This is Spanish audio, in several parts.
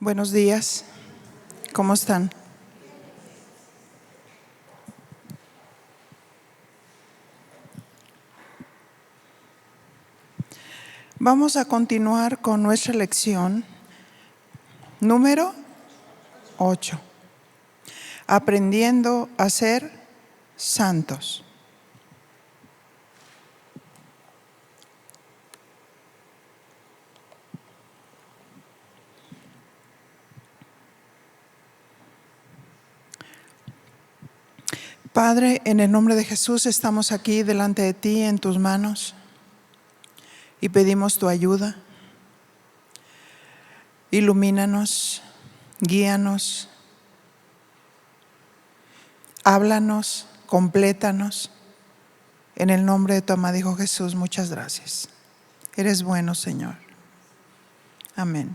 Buenos días, ¿cómo están? Vamos a continuar con nuestra lección número 8, aprendiendo a ser santos. Padre, en el nombre de Jesús estamos aquí delante de ti en tus manos y pedimos tu ayuda. Ilumínanos, guíanos, háblanos, complétanos. En el nombre de tu amado Hijo Jesús, muchas gracias. Eres bueno, Señor. Amén.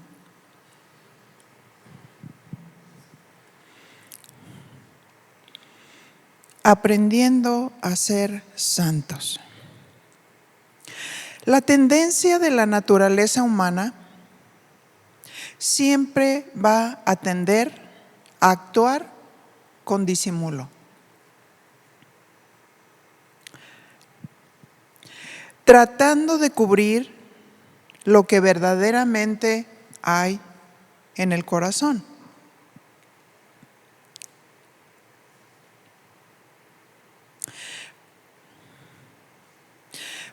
Aprendiendo a ser santos. La tendencia de la naturaleza humana siempre va a tender a actuar con disimulo. Tratando de cubrir lo que verdaderamente hay en el corazón.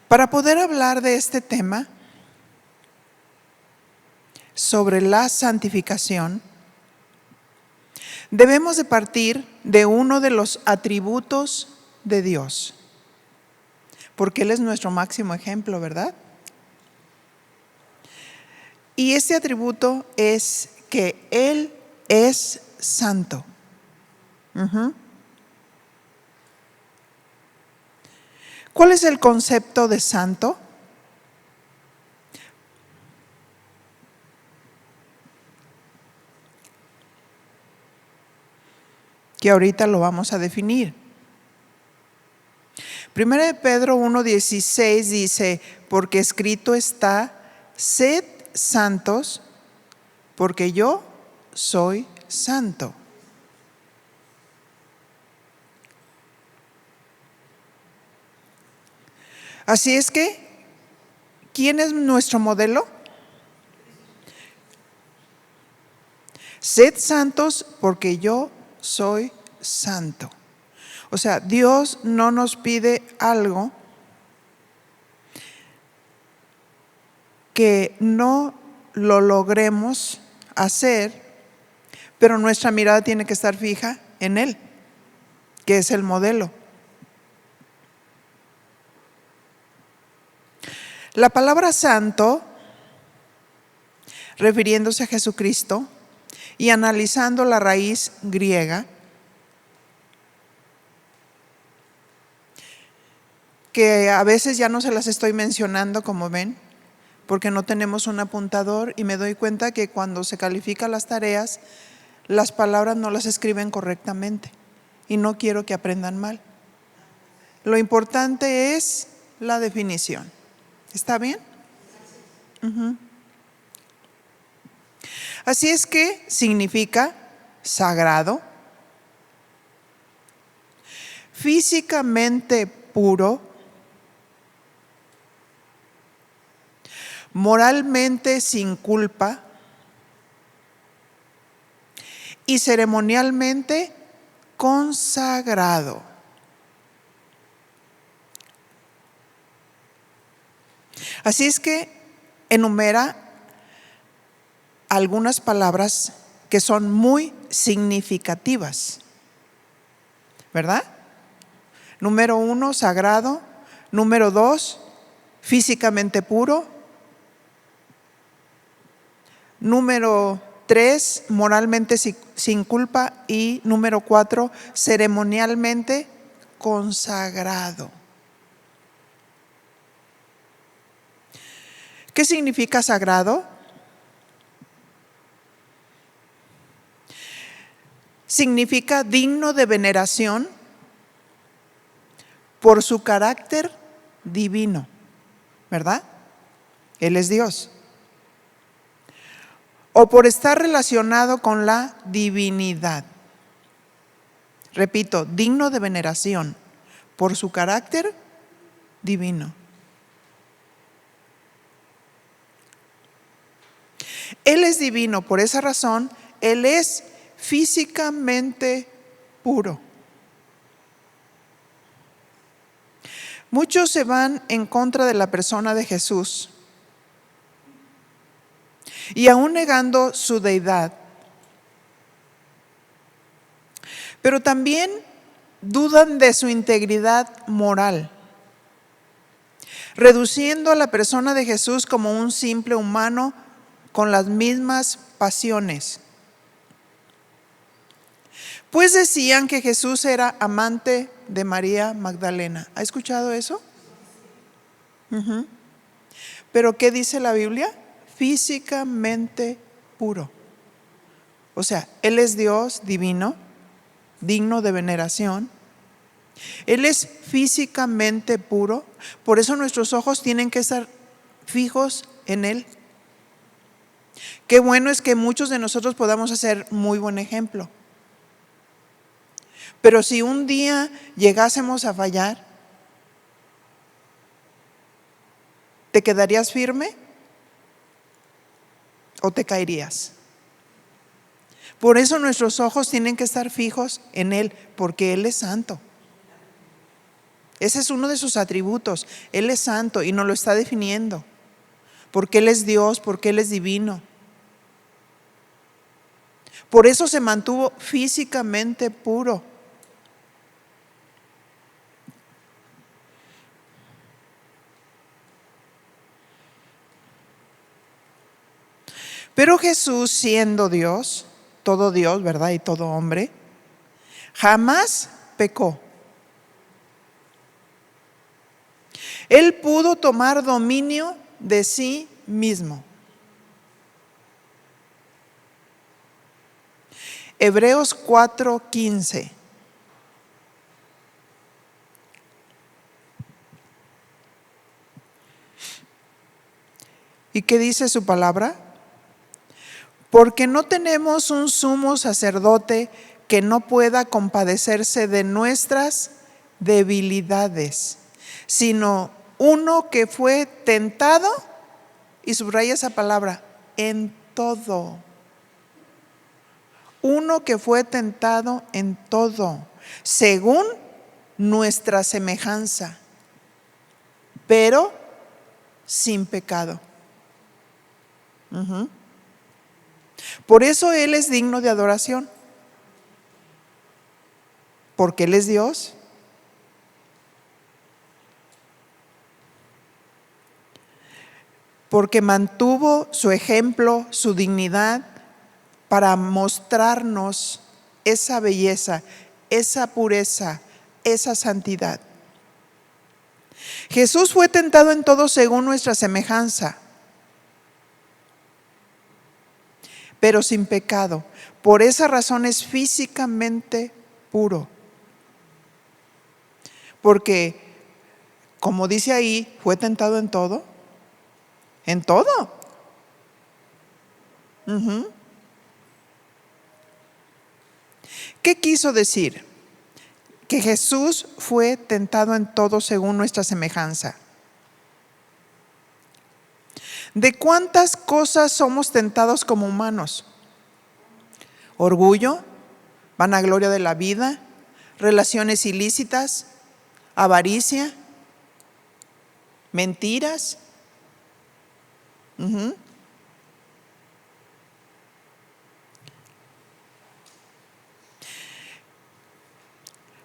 Para poder hablar de este tema, sobre la santificación, debemos de partir de uno de los atributos de Dios, porque Él es nuestro máximo ejemplo, ¿verdad? Y este atributo es que Él es santo. ¿Cuál es el concepto de santo? Que ahorita lo vamos a definir. Primera de Pedro 1:16 dice, porque escrito está, sed santos, porque yo soy santo. Así es que, ¿quién es nuestro modelo? Sed santos porque yo soy santo. O sea, Dios no nos pide algo que no lo logremos hacer, pero nuestra mirada tiene que estar fija en Él, que es el modelo. La palabra santo, refiriéndose a Jesucristo y analizando la raíz griega, que a veces ya no se las estoy mencionando, como ven, porque no tenemos un apuntador, y me doy cuenta que cuando se califican las tareas, las palabras no las escriben correctamente y no quiero que aprendan mal. Lo importante es la definición. ¿Está bien? Así es que significa sagrado, físicamente puro, moralmente sin culpa y ceremonialmente consagrado. Así es que enumera algunas palabras que son muy significativas, ¿verdad? Número 1, sagrado. Número 2, físicamente puro. Número 3, moralmente sin culpa. Y número 4, ceremonialmente consagrado. ¿Qué significa sagrado? Significa digno de veneración por su carácter divino, ¿verdad? Él es Dios. o por estar relacionado con la divinidad. Repito, digno de veneración por su carácter divino. Él es divino, por esa razón, Él es físicamente puro. Muchos se van en contra de la persona de Jesús y aún negando su deidad. Pero también dudan de su integridad moral, reduciendo a la persona de Jesús como un simple humano con las mismas pasiones. Pues decían que Jesús era amante de María Magdalena. ¿Ha escuchado eso? ¿Pero qué dice la Biblia? Físicamente puro. O sea, Él es Dios divino, digno de veneración. Él es físicamente puro, por eso nuestros ojos tienen que estar fijos en Él. Qué bueno es que muchos de nosotros podamos hacer muy buen ejemplo. Pero si un día llegásemos a fallar, ¿te quedarías firme o te caerías? Por eso nuestros ojos tienen que estar fijos en Él, porque Él es santo. Ese es uno de sus atributos. Él es santo y nos lo está definiendo. Porque Él es Dios, porque Él es divino. Por eso se mantuvo físicamente puro. Pero Jesús, siendo Dios, todo Dios, ¿verdad? Y todo hombre, jamás pecó. Él pudo tomar dominio de sí mismo. Hebreos 4:15. ¿Y qué dice su palabra? Porque no tenemos un sumo sacerdote que no pueda compadecerse de nuestras debilidades, sino uno que fue tentado, y subraya esa palabra, en todo. Uno que fue tentado en todo, según nuestra semejanza, pero sin pecado. Por eso Él es digno de adoración, porque Él es Dios. Porque mantuvo su ejemplo, su dignidad, para mostrarnos esa belleza, esa pureza, esa santidad. Jesús fue tentado en todo según nuestra semejanza, pero sin pecado. Por esa razón es físicamente puro. Porque, como dice ahí, fue tentado en todo. En todo. ¿Qué quiso decir? Que Jesús fue tentado en todo según nuestra semejanza. ¿De cuántas cosas somos tentados como humanos? Orgullo, vanagloria de la vida, relaciones ilícitas, avaricia, mentiras.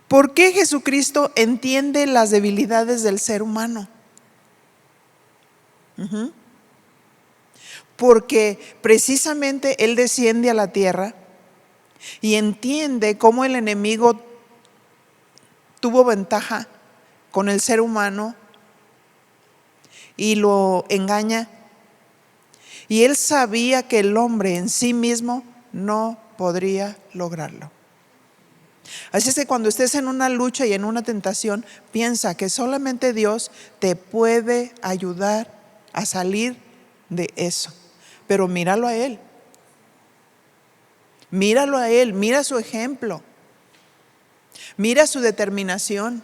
¿Por qué Jesucristo entiende las debilidades del ser humano? Porque precisamente Él desciende a la tierra y entiende cómo el enemigo tuvo ventaja con el ser humano y lo engaña. Y Él sabía que el hombre en sí mismo no podría lograrlo. Así es que cuando estés en una lucha y en una tentación, piensa que solamente Dios te puede ayudar a salir de eso. Pero míralo a Él. Míralo a él, mira su ejemplo, mira su determinación,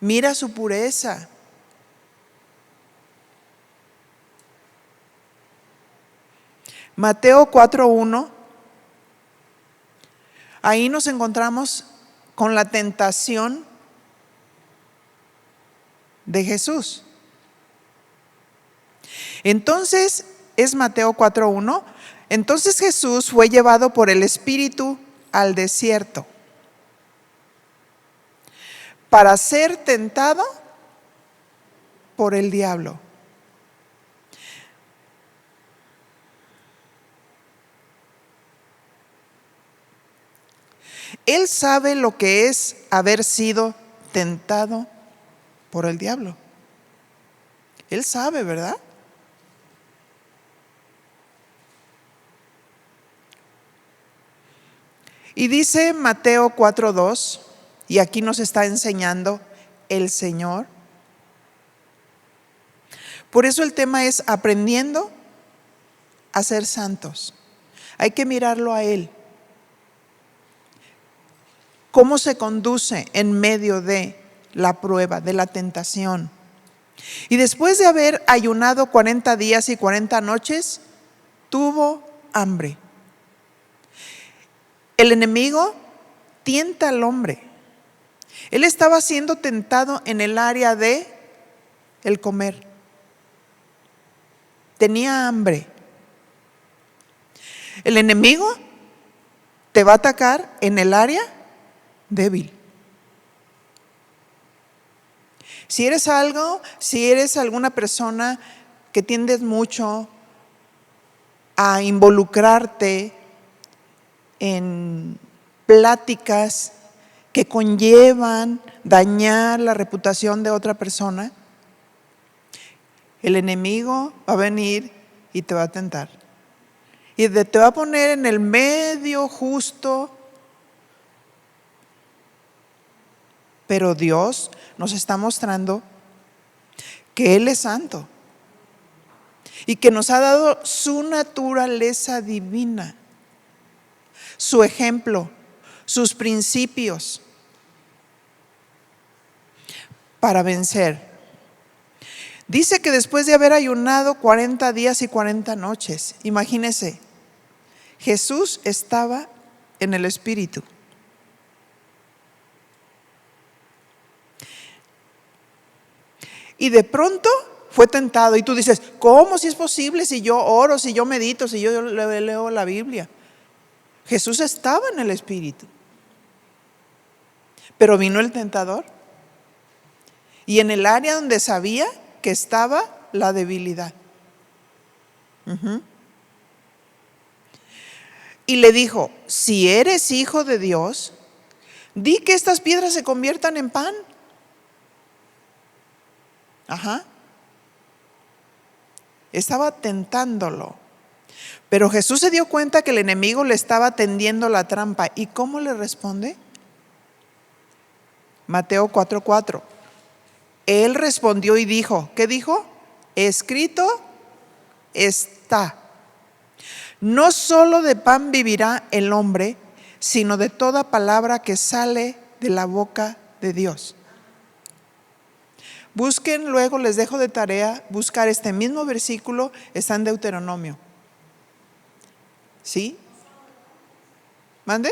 mira su pureza. Mateo 4:1, ahí nos encontramos con la tentación de Jesús. Entonces, es Mateo 4:1. Entonces Jesús fue llevado por el Espíritu al desierto para ser tentado por el diablo. Él sabe lo que es haber sido tentado por el diablo. Él sabe, ¿verdad? Y dice Mateo 4:2, y aquí nos está enseñando el Señor. Por eso el tema es aprendiendo a ser santos. Hay que mirarlo a Él. ¿Cómo se conduce en medio de la prueba, de la tentación? Y después de haber ayunado 40 días y 40 noches, tuvo hambre. El enemigo tienta al hombre. Él estaba siendo tentado en el área de el comer. Tenía hambre. El enemigo te va a atacar en el área débil. Si eres alguna persona que tiendes mucho a involucrarte en pláticas que conllevan dañar la reputación de otra persona, el enemigo va a venir y te va a tentar. Y te va a poner en el medio justo. Pero Dios nos está mostrando que Él es santo y que nos ha dado su naturaleza divina, su ejemplo, sus principios para vencer. Dice que después de haber ayunado 40 días y 40 noches, imagínese, Jesús estaba en el Espíritu. Y de pronto fue tentado. Y tú dices, ¿cómo si es posible? Si yo oro, si yo medito, si yo leo la Biblia. Jesús estaba en el Espíritu. Pero vino el tentador. Y en el área donde sabía que estaba la debilidad. Y le dijo, si eres hijo de Dios, di que estas piedras se conviertan en pan. Estaba tentándolo. Pero Jesús se dio cuenta que el enemigo le estaba tendiendo la trampa. ¿Y cómo le responde? Mateo 4:4. Él respondió y dijo, ¿qué dijo? Escrito está. No solo de pan vivirá el hombre, sino de toda palabra que sale de la boca de Dios. Busquen, luego les dejo de tarea buscar este mismo versículo, está en Deuteronomio. ¿Sí? ¿Mande?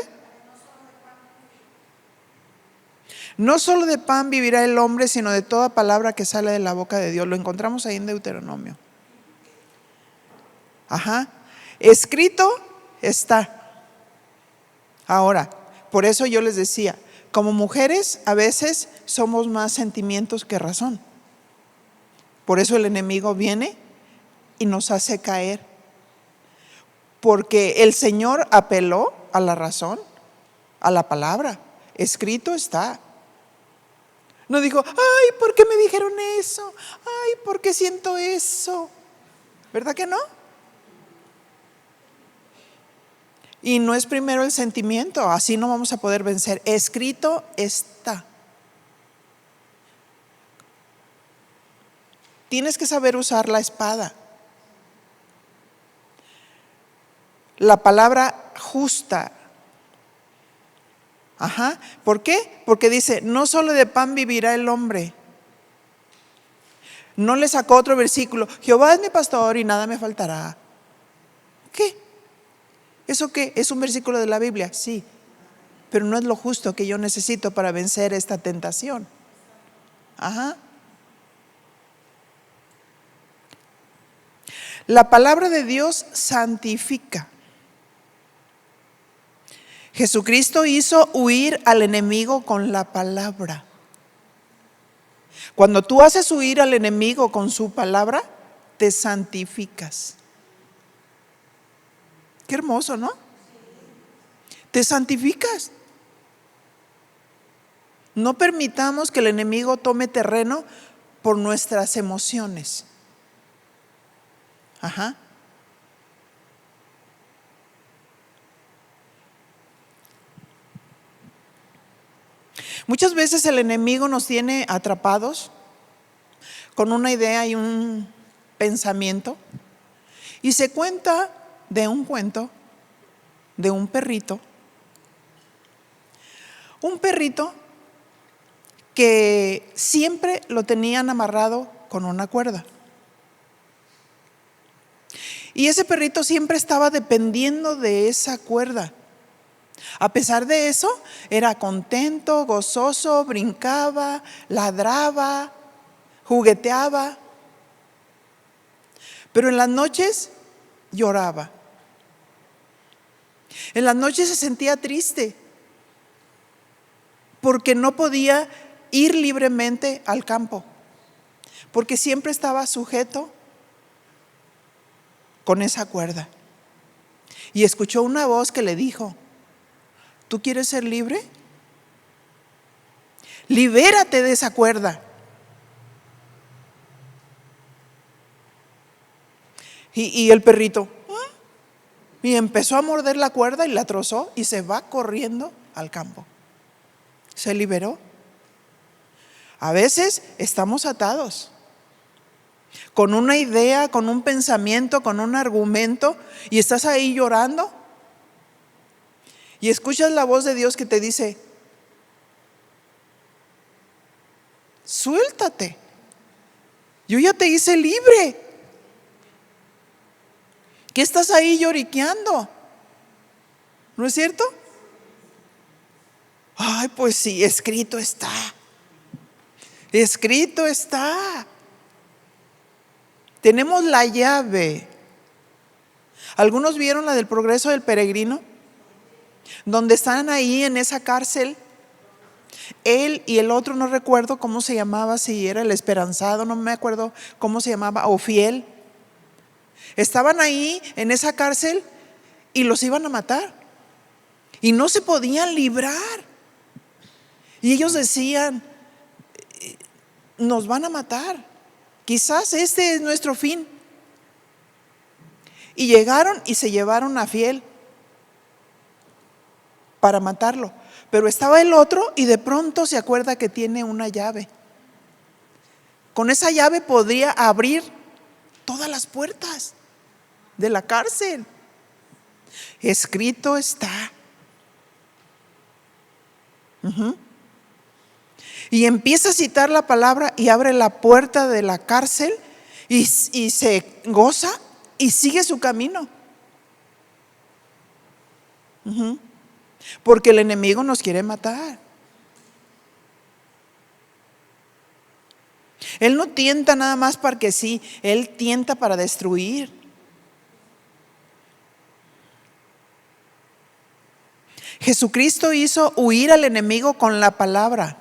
No solo de pan vivirá el hombre, sino de toda palabra que sale de la boca de Dios. Lo encontramos ahí en Deuteronomio. Escrito está. Ahora, por eso yo les decía, como mujeres a veces somos más sentimientos que razón. Por eso el enemigo viene y nos hace caer. Porque el Señor apeló a la razón, a la palabra. Escrito está. No dijo, ay, ¿por qué me dijeron eso? Ay, ¿por qué siento eso? ¿Verdad que no? Y no es primero el sentimiento, así no vamos a poder vencer. Escrito está. Tienes que saber usar la espada. La palabra justa. Ajá. ¿Por qué? Porque dice, no solo de pan vivirá el hombre. No le sacó otro versículo, Jehová es mi pastor y nada me faltará. ¿Qué? ¿Eso qué? ¿Es un versículo de la Biblia? Sí, pero no es lo justo que yo necesito para vencer esta tentación. Ajá. La palabra de Dios santifica. Jesucristo hizo huir al enemigo con la palabra. Cuando tú haces huir al enemigo con su palabra, te santificas. Qué hermoso, ¿no? Te santificas. No permitamos que el enemigo tome terreno por nuestras emociones. Ajá. Muchas veces el enemigo nos tiene atrapados con una idea y un pensamiento, y se cuenta de un cuento de un perrito que siempre lo tenían amarrado con una cuerda. Y ese perrito siempre estaba dependiendo de esa cuerda. A pesar de eso, era contento, gozoso, brincaba, ladraba, jugueteaba. Pero en las noches lloraba. En las noches se sentía triste porque no podía ir libremente al campo, porque siempre estaba sujeto con esa cuerda. Y escuchó una voz que le dijo, ¿tú quieres ser libre? Libérate de esa cuerda. Y el perrito, y empezó a morder la cuerda y la trozó y se va corriendo al campo. Se liberó. A veces estamos atados con una idea, con un pensamiento, con un argumento, y estás ahí llorando y escuchas la voz de Dios que te dice, suéltate, yo ya te hice libre. ¿Qué estás ahí lloriqueando? ¿No es cierto? Ay, pues sí, escrito está. Escrito está. Tenemos la llave. ¿Algunos vieron la del Progreso del Peregrino? Donde están ahí en esa cárcel, él y el otro, no recuerdo cómo se llamaba, si era el Esperanzado, no me acuerdo cómo se llamaba, o Fiel. Estaban ahí en esa cárcel y los iban a matar. Y no se podían librar. Y ellos decían, nos van a matar. Quizás este es nuestro fin. Y llegaron y se llevaron a Fiel para matarlo. Pero estaba el otro y de pronto se acuerda que tiene una llave. Con esa llave podría abrir todas las puertas de la cárcel. Escrito está. Y empieza a citar la palabra y abre la puerta de la cárcel y se goza y sigue su camino. Porque el enemigo nos quiere matar. Él no tienta nada más porque sí, él tienta para destruir. Jesucristo hizo huir al enemigo con la palabra.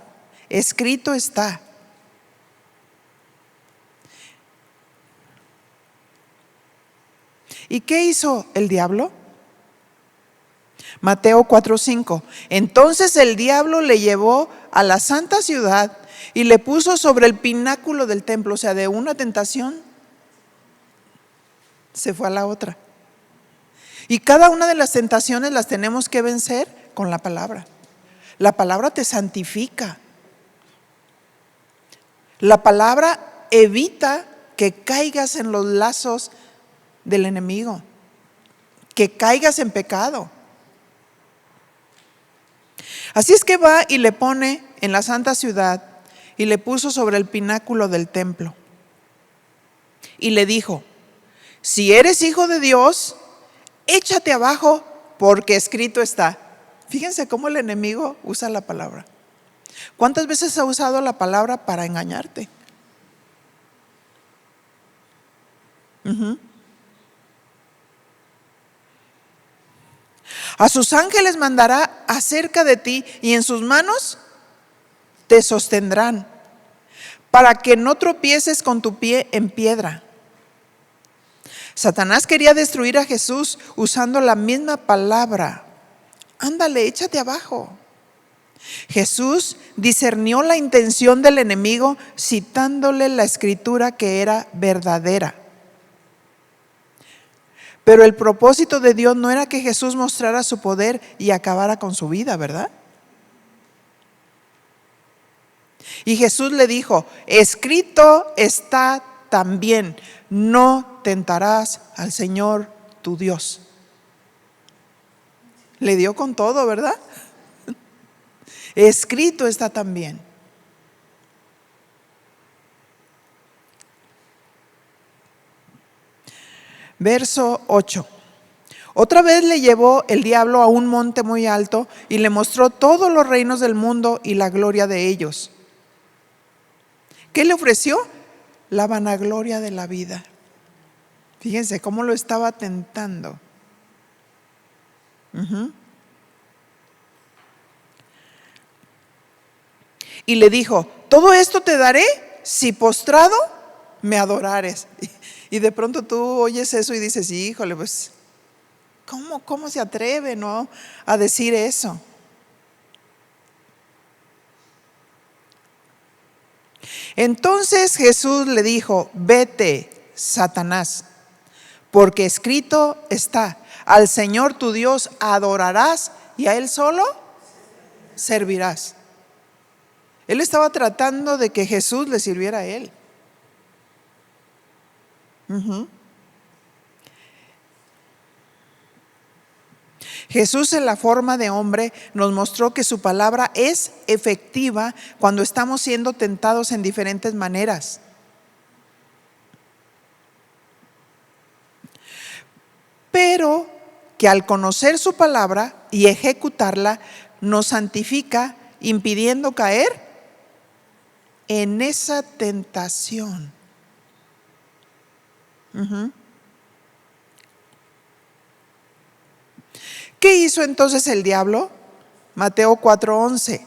Escrito está. ¿Y qué hizo el diablo? Mateo 4:5. Entonces el diablo le llevó a la santa ciudad y le puso sobre el pináculo del templo. O sea, de una tentación se fue a la otra. Y cada una de las tentaciones las tenemos que vencer con la palabra. La palabra te santifica. La palabra evita que caigas en los lazos del enemigo, que caigas en pecado. Así es que va y le pone en la santa ciudad y le puso sobre el pináculo del templo. Y le dijo: si eres hijo de Dios, échate abajo, porque escrito está. Fíjense cómo el enemigo usa la palabra. ¿Cuántas veces ha usado la palabra para engañarte? A sus ángeles mandará acerca de ti, y en sus manos te sostendrán, para que no tropieces con tu pie en piedra. Satanás quería destruir a Jesús usando la misma palabra. Ándale, échate abajo. Jesús discernió la intención del enemigo citándole la escritura que era verdadera. Pero el propósito de Dios no era que Jesús mostrara su poder y acabara con su vida, ¿verdad? Y Jesús le dijo: escrito está también, no tentarás al Señor tu Dios. Le dio con todo, ¿verdad? Escrito está también. Verso 8. Otra vez le llevó el diablo a un monte muy alto y le mostró todos los reinos del mundo y la gloria de ellos. ¿Qué le ofreció? La vanagloria de la vida. Fíjense cómo lo estaba tentando. Y le dijo: todo esto te daré si postrado me adorares. Y de pronto tú oyes eso y dices: híjole, pues ¿cómo se atreve, no, a decir eso? Entonces Jesús le dijo: vete, Satanás, porque escrito está: al Señor tu Dios adorarás y a Él solo servirás. Él estaba tratando de que Jesús le sirviera a Él. Jesús, en la forma de hombre, nos mostró que su palabra es efectiva cuando estamos siendo tentados en diferentes maneras. Pero que al conocer su palabra y ejecutarla, nos santifica, impidiendo caer en esa tentación. ¿Qué hizo entonces el diablo? Mateo 4:11.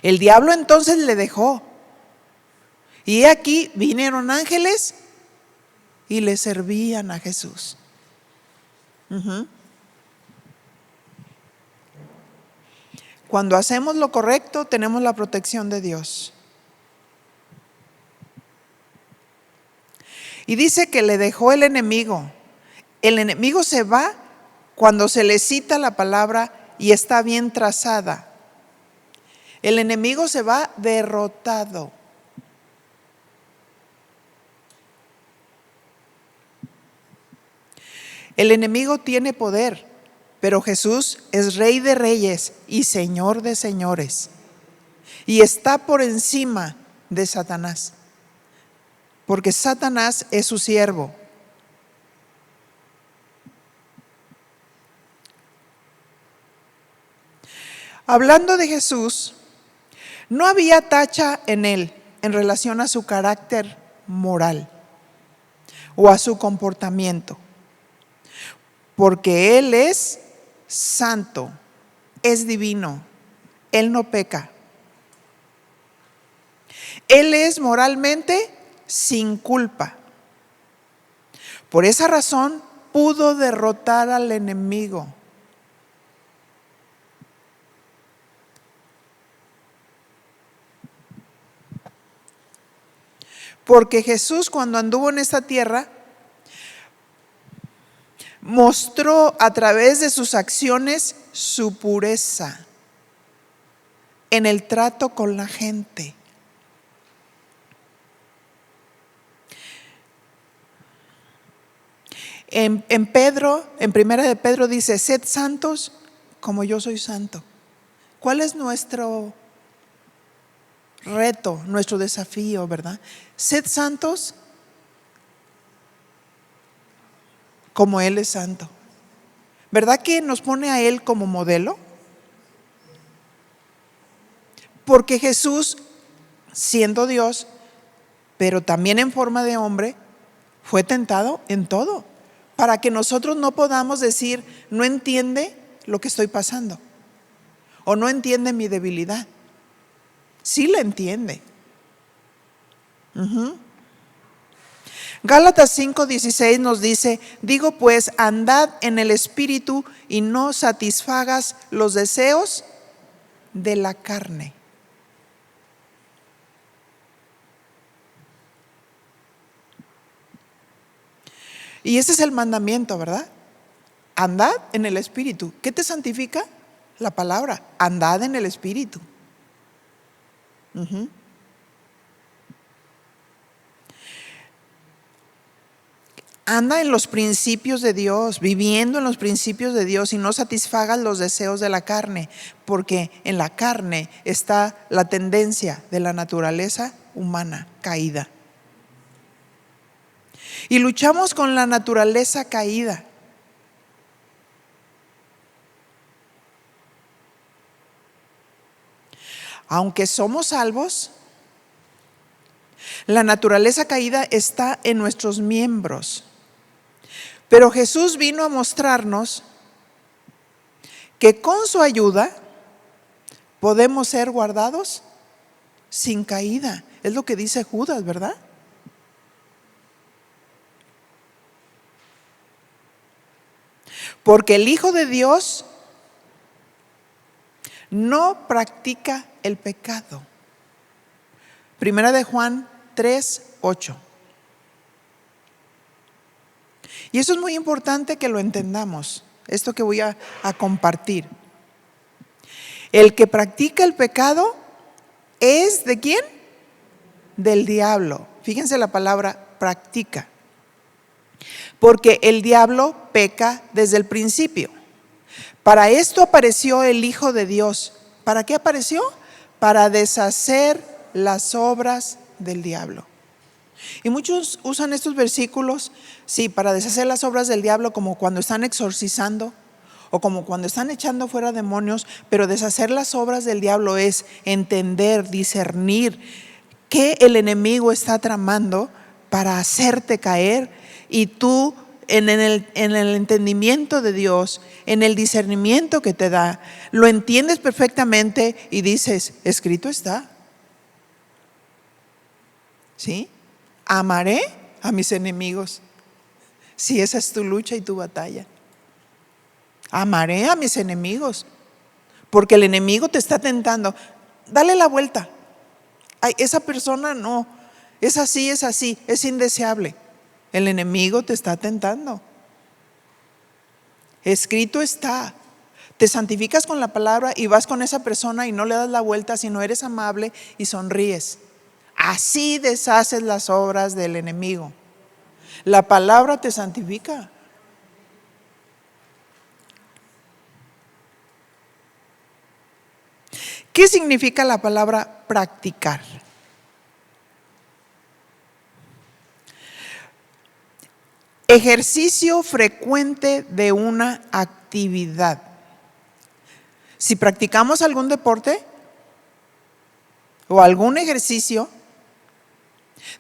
El diablo entonces le dejó. Y aquí vinieron ángeles y le servían a Jesús. Cuando hacemos lo correcto, tenemos la protección de Dios. Y dice que le dejó el enemigo. El enemigo se va cuando se le cita la palabra y está bien trazada. El enemigo se va derrotado. El enemigo tiene poder, pero Jesús es Rey de reyes y Señor de señores. Y está por encima de Satanás, porque Satanás es su siervo. Hablando de Jesús, no había tacha en él en relación a su carácter moral o a su comportamiento, porque Él es santo, es divino, Él no peca. Él es moralmente sin culpa. Por esa razón pudo derrotar al enemigo. Porque Jesús, cuando anduvo en esta tierra, mostró a través de sus acciones su pureza en el trato con la gente. En Pedro, en Primera de Pedro dice: sed santos como yo soy santo. ¿Cuál es nuestro reto, nuestro desafío, verdad? Sed santos como Él es santo. ¿Verdad que nos pone a Él como modelo? Porque Jesús, siendo Dios, pero también en forma de hombre, fue tentado en todo, para que nosotros no podamos decir, no entiende lo que estoy pasando, o no entiende mi debilidad. Sí la entiende. Gálatas 5:16 nos dice: digo pues, andad en el Espíritu y no satisfagas los deseos de la carne. Y ese es el mandamiento, ¿verdad? Andad en el Espíritu. ¿Qué te santifica? La palabra. Andad en el Espíritu. Anda en los principios de Dios, viviendo en los principios de Dios, y no satisfagas los deseos de la carne, porque en la carne está la tendencia de la naturaleza humana caída. Y luchamos con la naturaleza caída. Aunque somos salvos, la naturaleza caída está en nuestros miembros. Pero Jesús vino a mostrarnos que con su ayuda podemos ser guardados sin caída. Es lo que dice Judas, ¿verdad? Porque el Hijo de Dios no practica el pecado. Primera de Juan 3:8. Y eso es muy importante que lo entendamos, esto que voy a compartir. El que practica el pecado es ¿de quién? Del diablo. Fíjense la palabra practica. Porque el diablo peca desde el principio. Para esto apareció el Hijo de Dios. ¿Para qué apareció? Para deshacer las obras del diablo. Y muchos usan estos versículos, sí, para deshacer las obras del diablo, como cuando están exorcizando o como cuando están echando fuera demonios. Pero deshacer las obras del diablo es entender, discernir qué el enemigo está tramando para hacerte caer, y tú en el entendimiento de Dios, en el discernimiento que te da, lo entiendes perfectamente y dices, escrito está. ¿Sí? Amaré a mis enemigos. Si esa es tu lucha y tu batalla. Amaré a mis enemigos. Porque el enemigo te está tentando. Dale la vuelta. Ay, esa persona no. Es así, es indeseable. El enemigo te está tentando. Escrito está. Te santificas con la palabra y vas con esa persona y no le das la vuelta, sino eres amable y sonríes. Así deshaces las obras del enemigo. La palabra te santifica. ¿Qué significa la palabra practicar? Ejercicio frecuente de una actividad. Si practicamos algún deporte o algún ejercicio,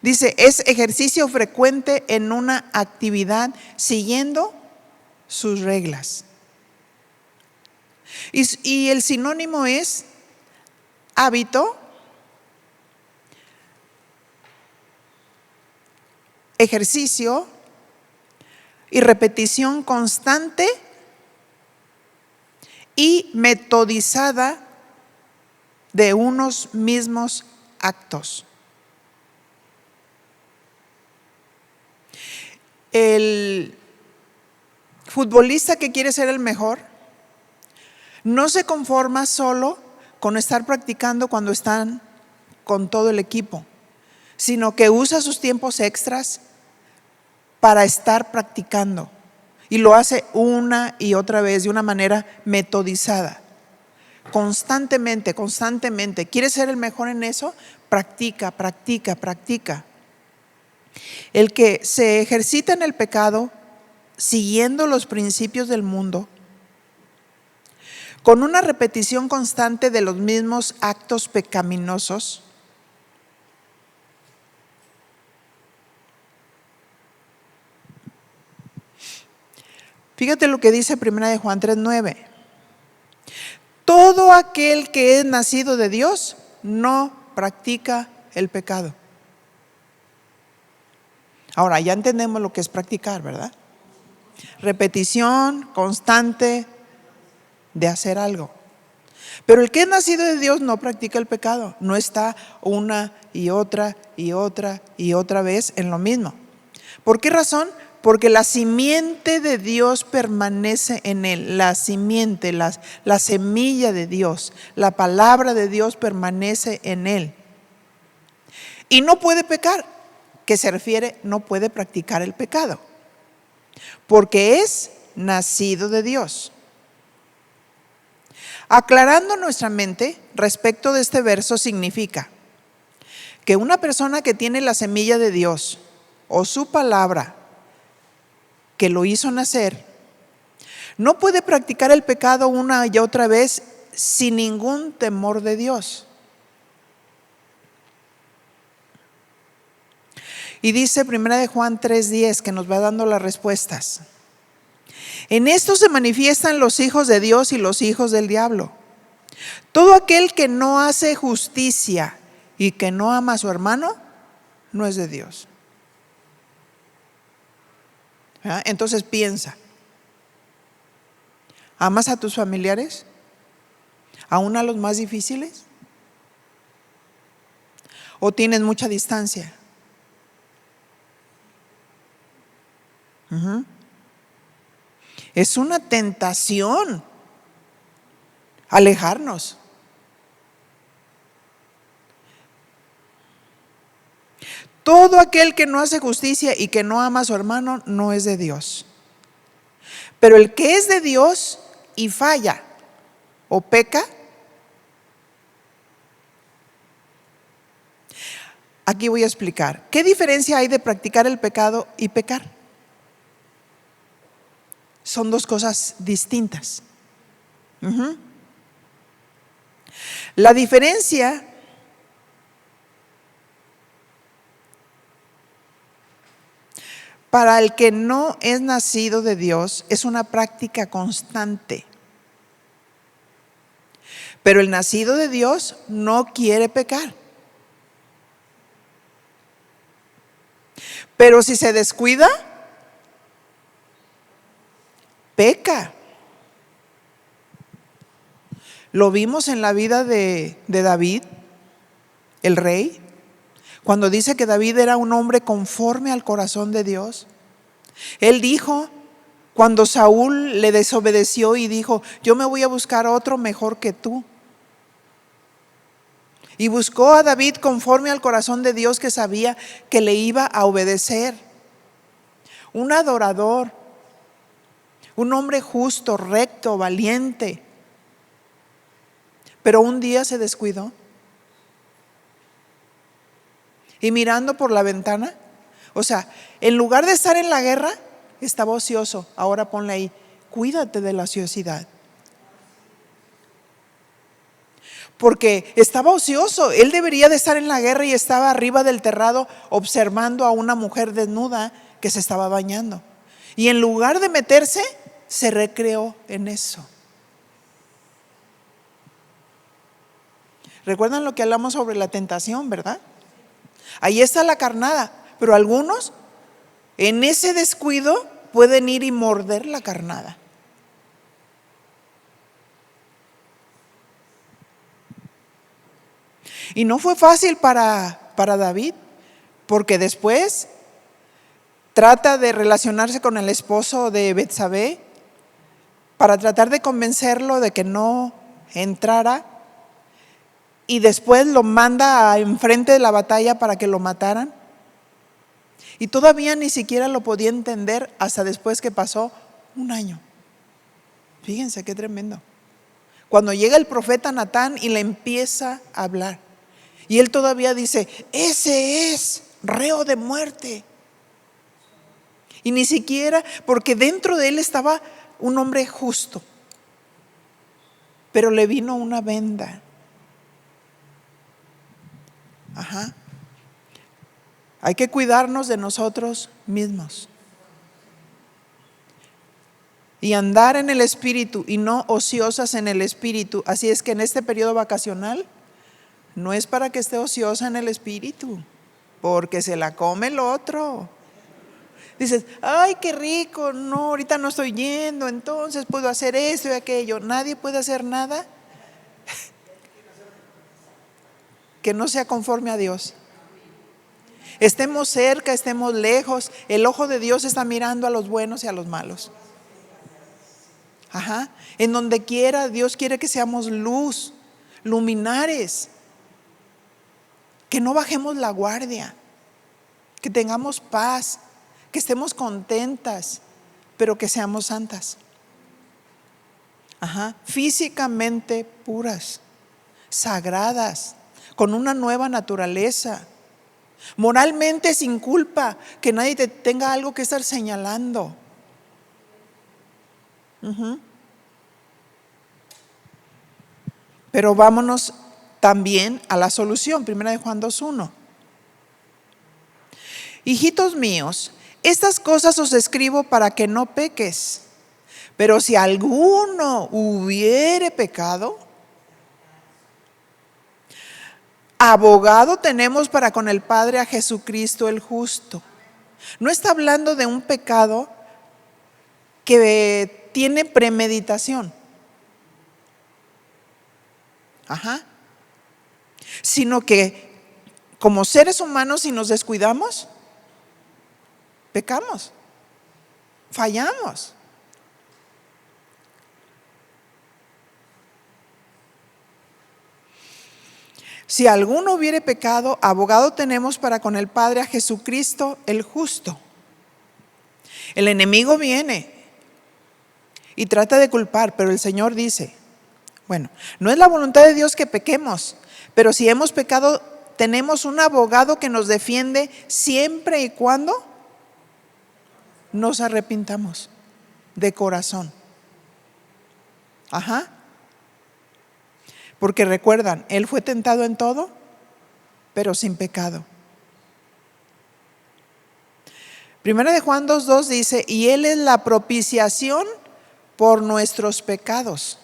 dice, es ejercicio frecuente en una actividad siguiendo sus reglas. Y el sinónimo es hábito, ejercicio y repetición constante y metodizada de unos mismos actos. El futbolista que quiere ser el mejor no se conforma solo con estar practicando cuando están con todo el equipo, sino que usa sus tiempos extras para estar practicando, y lo hace una y otra vez de una manera metodizada. Constantemente, constantemente. ¿Quieres ser el mejor en eso? Practica, practica, practica. El que se ejercita en el pecado, siguiendo los principios del mundo, con una repetición constante de los mismos actos pecaminosos, fíjate lo que dice 1 Juan 3:9. Todo aquel que es nacido de Dios no practica el pecado. Ahora, ya entendemos lo que es practicar, ¿verdad? Repetición constante de hacer algo. Pero el que es nacido de Dios no practica el pecado. No está una y otra y otra y otra vez en lo mismo. ¿Por qué razón? Porque la simiente de Dios permanece en él. La simiente, la semilla de Dios, la palabra de Dios permanece en él. Y no puede pecar, que se refiere, no puede practicar el pecado, porque es nacido de Dios. Aclarando nuestra mente respecto de este verso, significa que una persona que tiene la semilla de Dios o su palabra que lo hizo nacer, no puede practicar el pecado una y otra vez sin ningún temor de Dios. Y dice 1 Juan 3:10, que nos va dando las respuestas. En esto se manifiestan los hijos de Dios y los hijos del diablo. Todo aquel que no hace justicia y que no ama a su hermano, no es de Dios. Entonces piensa, ¿amas a tus familiares? ¿Aún a los más difíciles? ¿O tienes mucha distancia? Es una tentación alejarnos. Todo aquel que no hace justicia y que no ama a su hermano no es de Dios. Pero el que es de Dios y falla o peca, aquí voy a explicar. ¿Qué diferencia hay de practicar el pecado y pecar? Son dos cosas distintas. La diferencia para el que no es nacido de Dios es una práctica constante. Pero el nacido de Dios no quiere pecar. Pero si se descuida, peca. Lo vimos en la vida de David, el rey, cuando dice que David era un hombre conforme al corazón de Dios. Él dijo, cuando Saúl le desobedeció y dijo, yo me voy a buscar otro mejor que tú. Y buscó a David conforme al corazón de Dios, que sabía que le iba a obedecer. Un adorador, un hombre justo, recto, valiente. Pero un día se descuidó. Y mirando por la ventana, o sea, en lugar de estar en la guerra, estaba ocioso. Ahora ponle ahí, cuídate de la ociosidad. Porque estaba ocioso. Él debería de estar en la guerra y estaba arriba del terrado observando a una mujer desnuda que se estaba bañando. Y en lugar de meterse, se recreó en eso. ¿Recuerdan lo que hablamos sobre la tentación, verdad? Ahí está la carnada, pero algunos en ese descuido pueden ir y morder la carnada. Y no fue fácil para David, porque después trata de relacionarse con el esposo de Betsabé para tratar de convencerlo de que no entrara, y después lo manda a enfrente de la batalla para que lo mataran. Y todavía ni siquiera lo podía entender hasta después que pasó un año. Fíjense qué tremendo. Cuando llega el profeta Natán y le empieza a hablar. Y él todavía dice, ese es reo de muerte. Y ni siquiera, porque dentro de él estaba un hombre justo, pero le vino una venda. Hay que cuidarnos de nosotros mismos y andar en el Espíritu y no ociosas en el Espíritu. Así es que en este periodo vacacional no es para que esté ociosa en el Espíritu, porque se la come el otro. Dices, ay, qué rico, no, ahorita no estoy yendo, entonces puedo hacer esto y aquello. Nadie puede hacer nada que no sea conforme a Dios. Estemos cerca, estemos lejos, el ojo de Dios está mirando a los buenos y a los malos. En donde quiera, Dios quiere que seamos luz, luminares, que no bajemos la guardia, que tengamos paz, que estemos contentas, pero que seamos santas. Físicamente puras, sagradas, con una nueva naturaleza, moralmente sin culpa, que nadie te tenga algo que estar señalando. Pero vámonos también a la solución. 1 Juan 2:1. Hijitos míos, estas cosas os escribo para que no peques. Pero si alguno hubiere pecado, abogado tenemos para con el Padre a Jesucristo el justo. No está hablando de un pecado que tiene premeditación. Sino que como seres humanos, si nos descuidamos, pecamos, fallamos. Si alguno hubiere pecado, abogado tenemos para con el Padre a Jesucristo el justo. El enemigo viene y trata de culpar, pero el Señor dice, bueno, no es la voluntad de Dios que pequemos, pero si hemos pecado, tenemos un abogado que nos defiende siempre y cuando nos arrepintamos de corazón. Porque recuerdan, Él fue tentado en todo, pero sin pecado. 1 Juan 2:2 dice, y Él es la propiciación por nuestros pecados.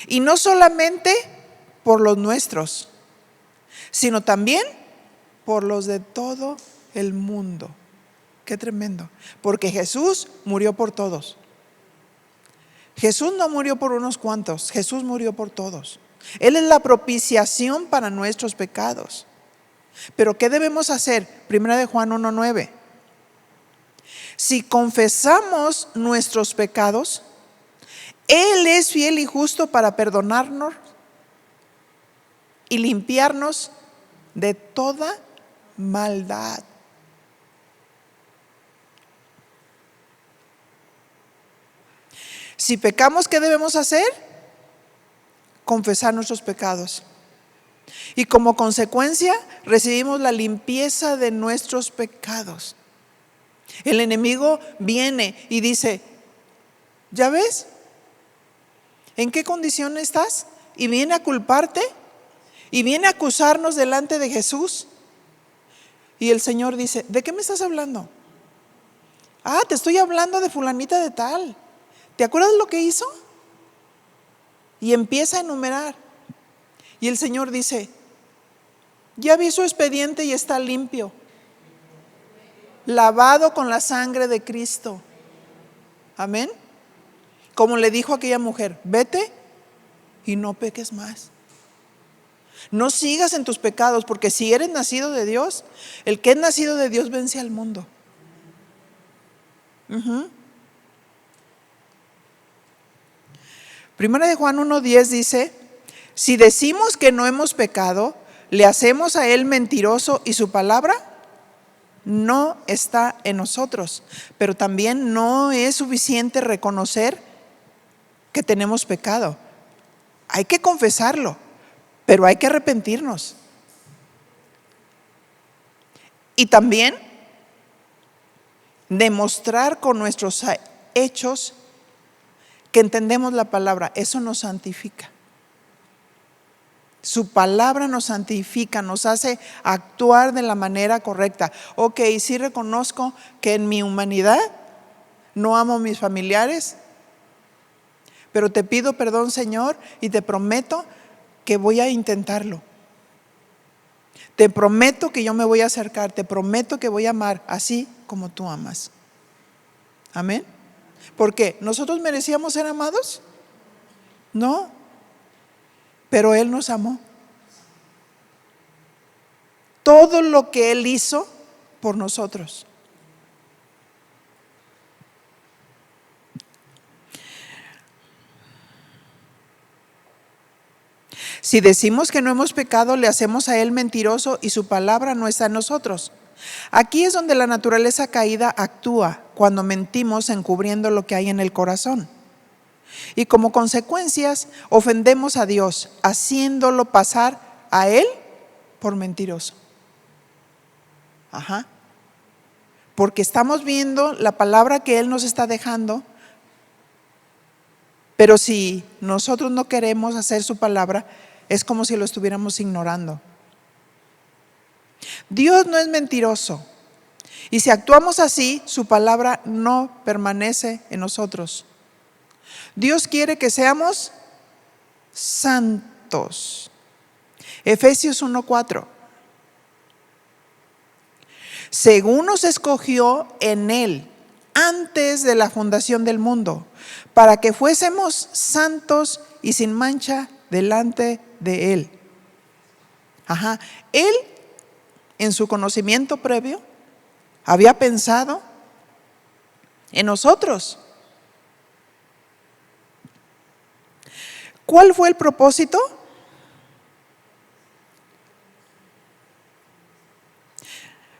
Y no solamente por los nuestros, sino también por los de todo el mundo. Qué tremendo. Porque Jesús murió por todos. Jesús no murió por unos cuantos, Jesús murió por todos. Él es la propiciación para nuestros pecados. Pero ¿qué debemos hacer? 1 Juan 1:9. Si confesamos nuestros pecados, Él es fiel y justo para perdonarnos y limpiarnos de toda maldad. Si pecamos, ¿qué debemos hacer? Confesar nuestros pecados. Y como consecuencia, recibimos la limpieza de nuestros pecados. El enemigo viene y dice, ¿ya ves? ¿En qué condición estás? Y viene a culparte y viene a acusarnos delante de Jesús. Y el Señor dice, ¿de qué me estás hablando? Te estoy hablando de fulanita de tal. ¿Te acuerdas lo que hizo? Y empieza a enumerar. Y el Señor dice, ya vi su expediente y está limpio, lavado con la sangre de Cristo. Amén. Como le dijo a aquella mujer, vete y no peques más. No sigas en tus pecados, porque si eres nacido de Dios, el que es nacido de Dios vence al mundo. Primera de Juan 1:10 dice, si decimos que no hemos pecado, le hacemos a Él mentiroso y su palabra no está en nosotros. Pero también no es suficiente reconocer que tenemos pecado. Hay que confesarlo, pero hay que arrepentirnos. Y también demostrar con nuestros hechos que entendemos la palabra. Eso nos santifica. Su palabra nos santifica, nos hace actuar de la manera correcta. Ok, sí reconozco que en mi humanidad no amo a mis familiares, pero te pido perdón, Señor, y te prometo que voy a intentarlo. Te prometo que yo me voy a acercar, te prometo que voy a amar así como tú amas. Amén. ¿Por qué? ¿Nosotros merecíamos ser amados? No, pero Él nos amó. Todo lo que Él hizo por nosotros. Si decimos que no hemos pecado, le hacemos a Él mentiroso y su palabra no está en nosotros. Aquí es donde la naturaleza caída actúa, cuando mentimos encubriendo lo que hay en el corazón. Y como consecuencias ofendemos a Dios, haciéndolo pasar a Él por mentiroso. Porque estamos viendo la palabra que Él nos está dejando, pero si nosotros no queremos hacer su palabra, es como si lo estuviéramos ignorando. Dios no es mentiroso. Y si actuamos así, su palabra no permanece en nosotros. Dios quiere que seamos santos. Efesios 1:4. Según nos escogió en Él antes de la fundación del mundo, para que fuésemos santos y sin mancha delante de Él. Él, en su conocimiento previo, había pensado en nosotros. ¿Cuál fue el propósito?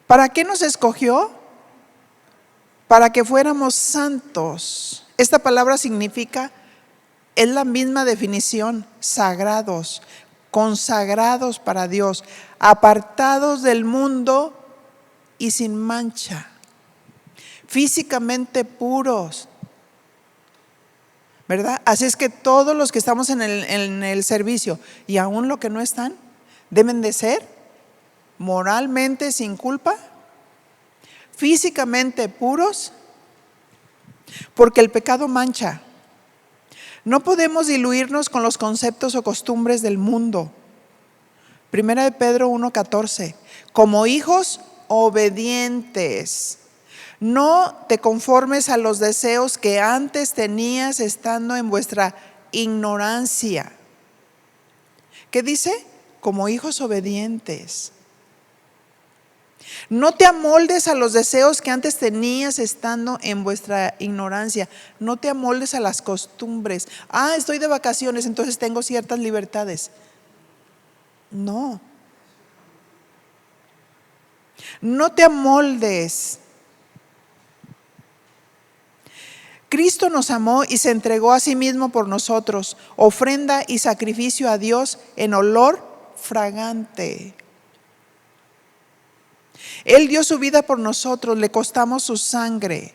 ¿Para qué nos escogió? Para que fuéramos santos. Esta palabra significa, es la misma definición, sagrados, consagrados para Dios, apartados del mundo y sin mancha, físicamente puros, ¿verdad? Así es que todos los que estamos en el servicio, y aún los que no están, deben de ser moralmente sin culpa, físicamente puros, porque el pecado mancha. No podemos diluirnos con los conceptos o costumbres del mundo. Primera de Pedro 1:14. Como hijos obedientes, no te conformes a los deseos que antes tenías estando en vuestra ignorancia. ¿Qué dice? Como hijos obedientes. No te amoldes a los deseos que antes tenías estando en vuestra ignorancia. No te amoldes a las costumbres. Estoy de vacaciones, entonces tengo ciertas libertades. No. No te amoldes. Cristo nos amó y se entregó a sí mismo por nosotros, ofrenda y sacrificio a Dios en olor fragante. Él dio su vida por nosotros, le costamos su sangre.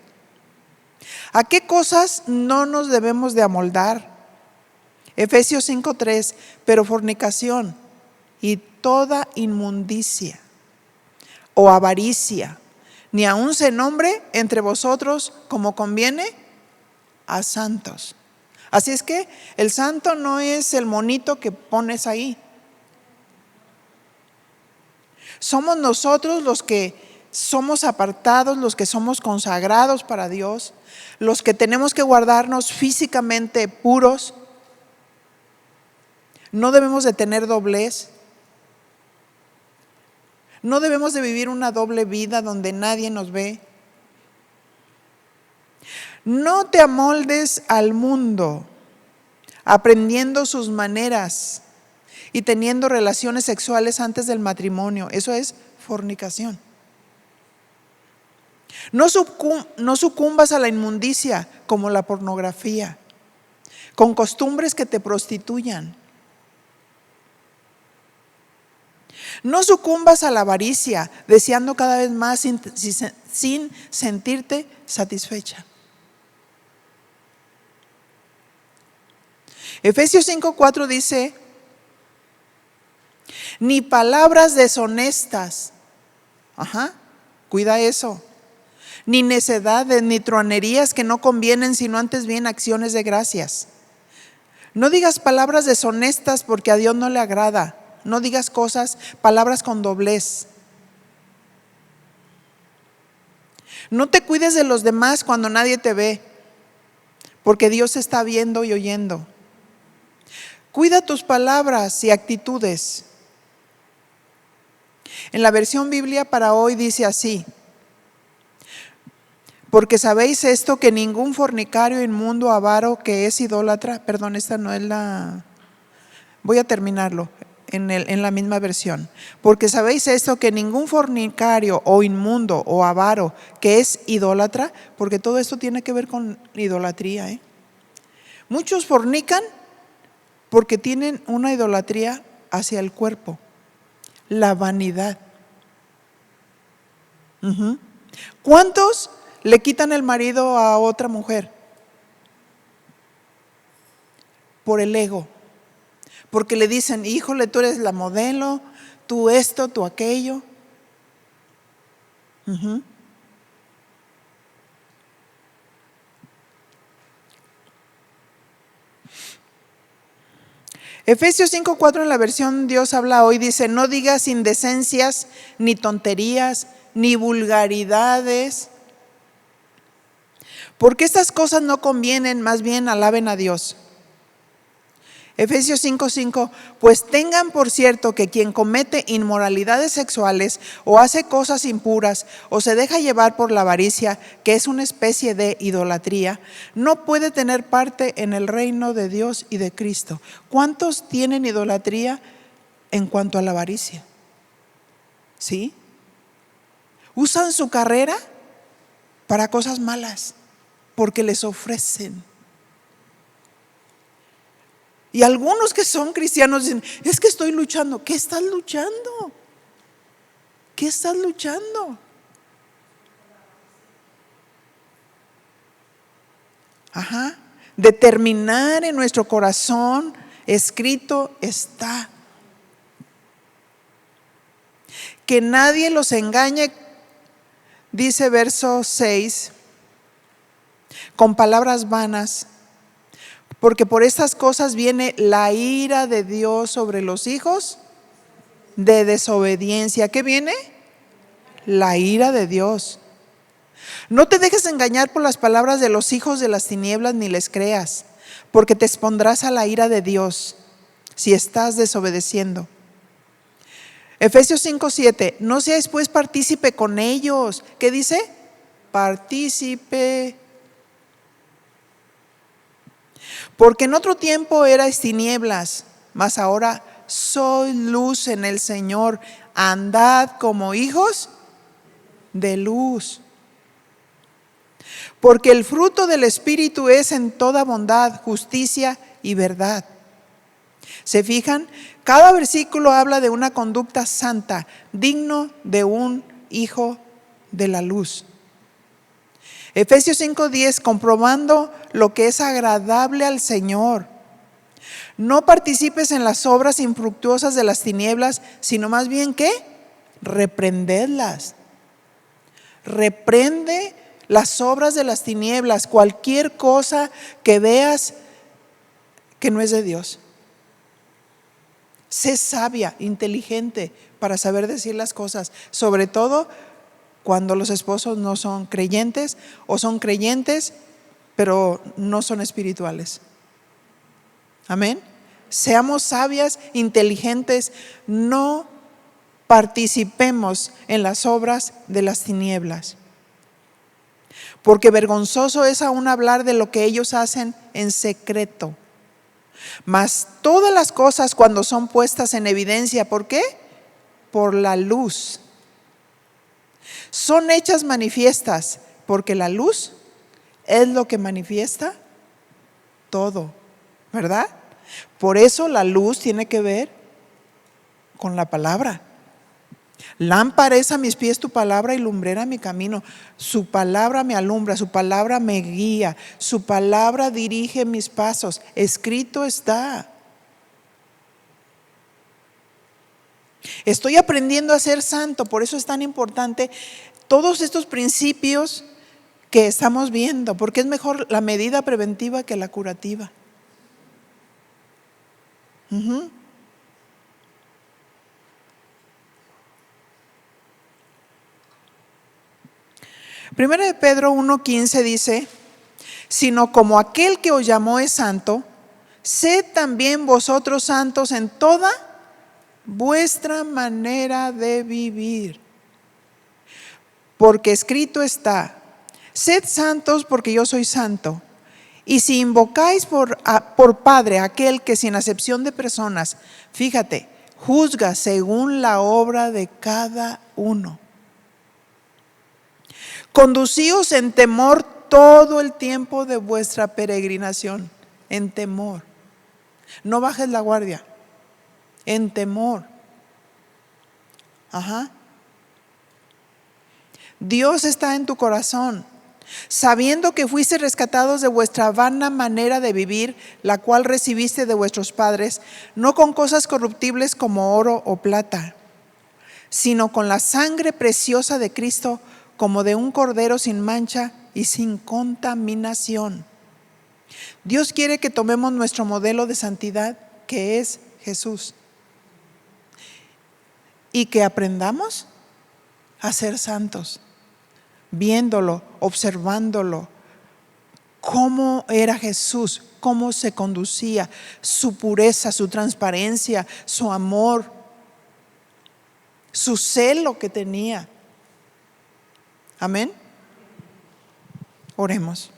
¿A qué cosas no nos debemos de amoldar? Efesios 5:3, pero fornicación y toda inmundicia o avaricia, ni aun se nombre entre vosotros como conviene a santos. Así es que el santo no es el monito que pones ahí. Somos nosotros los que somos apartados, los que somos consagrados para Dios, los que tenemos que guardarnos físicamente puros. No debemos de tener doblez. No debemos de vivir una doble vida donde nadie nos ve. No te amoldes al mundo, aprendiendo sus maneras y teniendo relaciones sexuales antes del matrimonio. Eso es fornicación. No sucumbas a la inmundicia como la pornografía. con costumbres que te prostituyan. No sucumbas a la avaricia, deseando cada vez más sin sentirte satisfecha. Efesios 5:4 dice: ni palabras deshonestas, cuida eso, ni necedades, ni truanerías que no convienen, sino antes bien acciones de gracias. No digas palabras deshonestas, porque a Dios no le agrada. No digas palabras con doblez. No te cuides de los demás cuando nadie te ve, porque Dios está viendo y oyendo. Cuida tus palabras y actitudes. En la versión Biblia para hoy dice así: porque sabéis esto, que ningún fornicario, inmundo, avaro, que es idólatra, perdón, esta no es la, voy a terminarlo en la misma versión. Porque sabéis esto, que ningún fornicario o inmundo o avaro, que es idólatra, porque todo esto tiene que ver con idolatría. Muchos fornican porque tienen una idolatría hacia el cuerpo, la vanidad. ¿Cuántos le quitan el marido a otra mujer? Por el ego. Porque le dicen: híjole, tú eres la modelo, tú esto, tú aquello. Efesios 5:4 en la versión Dios habla hoy dice: no digas indecencias, ni tonterías, ni vulgaridades, porque estas cosas no convienen, más bien alaben a Dios. Efesios 5:5: pues tengan por cierto que quien comete inmoralidades sexuales o hace cosas impuras o se deja llevar por la avaricia, que es una especie de idolatría, no puede tener parte en el reino de Dios y de Cristo. ¿Cuántos tienen idolatría en cuanto a la avaricia? ¿Sí? Usan su carrera para cosas malas porque les ofrecen. Y algunos que son cristianos dicen: es que estoy luchando. ¿Qué estás luchando? ¿Qué estás luchando? Determinar en nuestro corazón, escrito está. Que nadie los engañe, dice verso 6, con palabras vanas, porque por estas cosas viene la ira de Dios sobre los hijos de desobediencia. ¿Qué viene? La ira de Dios. No te dejes engañar por las palabras de los hijos de las tinieblas, ni les creas, porque te expondrás a la ira de Dios si estás desobedeciendo. Efesios 5:7: no seáis pues partícipe con ellos. ¿Qué dice? Partícipe. Porque en otro tiempo erais tinieblas, mas ahora sois luz en el Señor. Andad como hijos de luz. Porque el fruto del Espíritu es en toda bondad, justicia y verdad. ¿Se fijan? Cada versículo habla de una conducta santa, digno de un hijo de la luz. Efesios 5:10: comprobando lo que es agradable al Señor. No participes en las obras infructuosas de las tinieblas, sino más bien ¿qué? Reprendedlas. Reprende las obras de las tinieblas, cualquier cosa que veas que no es de Dios. Sé sabia, inteligente para saber decir las cosas, sobre todo cuando los esposos no son creyentes o son creyentes pero no son espirituales. Amén. Seamos sabias, inteligentes, no participemos en las obras de las tinieblas. Porque vergonzoso es aún hablar de lo que ellos hacen en secreto. Mas todas las cosas cuando son puestas en evidencia, ¿por qué? Por la luz. Son hechas manifiestas, porque la luz es lo que manifiesta todo. ¿verdad? Por eso la luz tiene que ver con la palabra. Lámpara es a mis pies tu palabra y lumbrera mi camino. Su palabra me alumbra, su palabra me guía, su palabra dirige mis pasos. Escrito está. Estoy aprendiendo a ser santo, por eso es tan importante todos estos principios que estamos viendo, porque es mejor la medida preventiva que la curativa. Primera de Pedro 1:15 dice: sino como aquel que os llamó es santo, sed también vosotros santos en toda vuestra manera de vivir. Porque escrito está: sed santos porque yo soy santo. Y si invocáis por Padre aquel que sin acepción de personas, fíjate, juzga según la obra de cada uno. Conducíos en temor todo el tiempo de vuestra peregrinación. En temor. No bajes la guardia. En temor. Dios está en tu corazón, sabiendo que fuiste rescatados de vuestra vana manera de vivir, la cual recibiste de vuestros padres, no con cosas corruptibles como oro o plata, sino con la sangre preciosa de Cristo, como de un cordero sin mancha y sin contaminación. Dios quiere que tomemos nuestro modelo de santidad, que es Jesús, y que aprendamos a ser santos, viéndolo, observándolo, cómo era Jesús, cómo se conducía, su pureza, su transparencia, su amor, su celo que tenía. Amén. Oremos.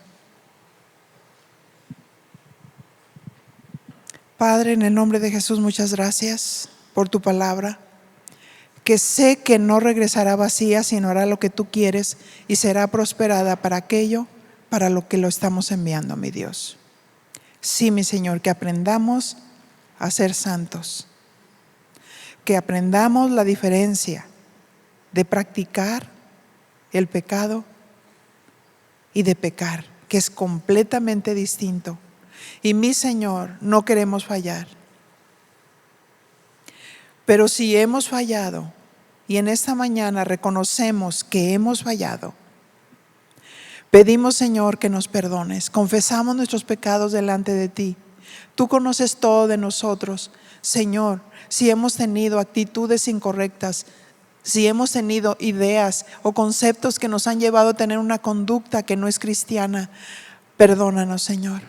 Padre, en el nombre de Jesús, muchas gracias por tu palabra, que sé que no regresará vacía, sino hará lo que tú quieres y será prosperada para aquello para lo que lo estamos enviando, mi Dios. Sí, mi Señor, que aprendamos a ser santos, que aprendamos la diferencia de practicar el pecado y de pecar, que es completamente distinto. Y mi Señor, no queremos fallar. Pero si hemos fallado y en esta mañana reconocemos que hemos fallado, pedimos, Señor, que nos perdones. Confesamos nuestros pecados delante de ti. Tú conoces todo de nosotros. Señor, si hemos tenido actitudes incorrectas, si hemos tenido ideas o conceptos que nos han llevado a tener una conducta que no es cristiana, perdónanos, Señor.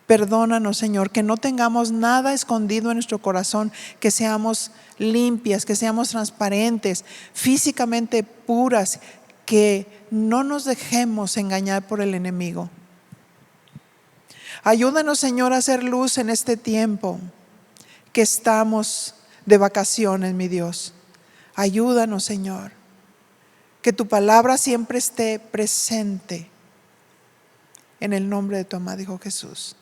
Perdónanos, Señor, que no tengamos nada escondido en nuestro corazón, que seamos limpias, que seamos transparentes, físicamente puras, que no nos dejemos engañar por el enemigo. Ayúdanos, Señor, a hacer luz en este tiempo que estamos de vacaciones, mi Dios. Ayúdanos, Señor, que tu palabra siempre esté presente. En el nombre de tu amado Hijo Jesús.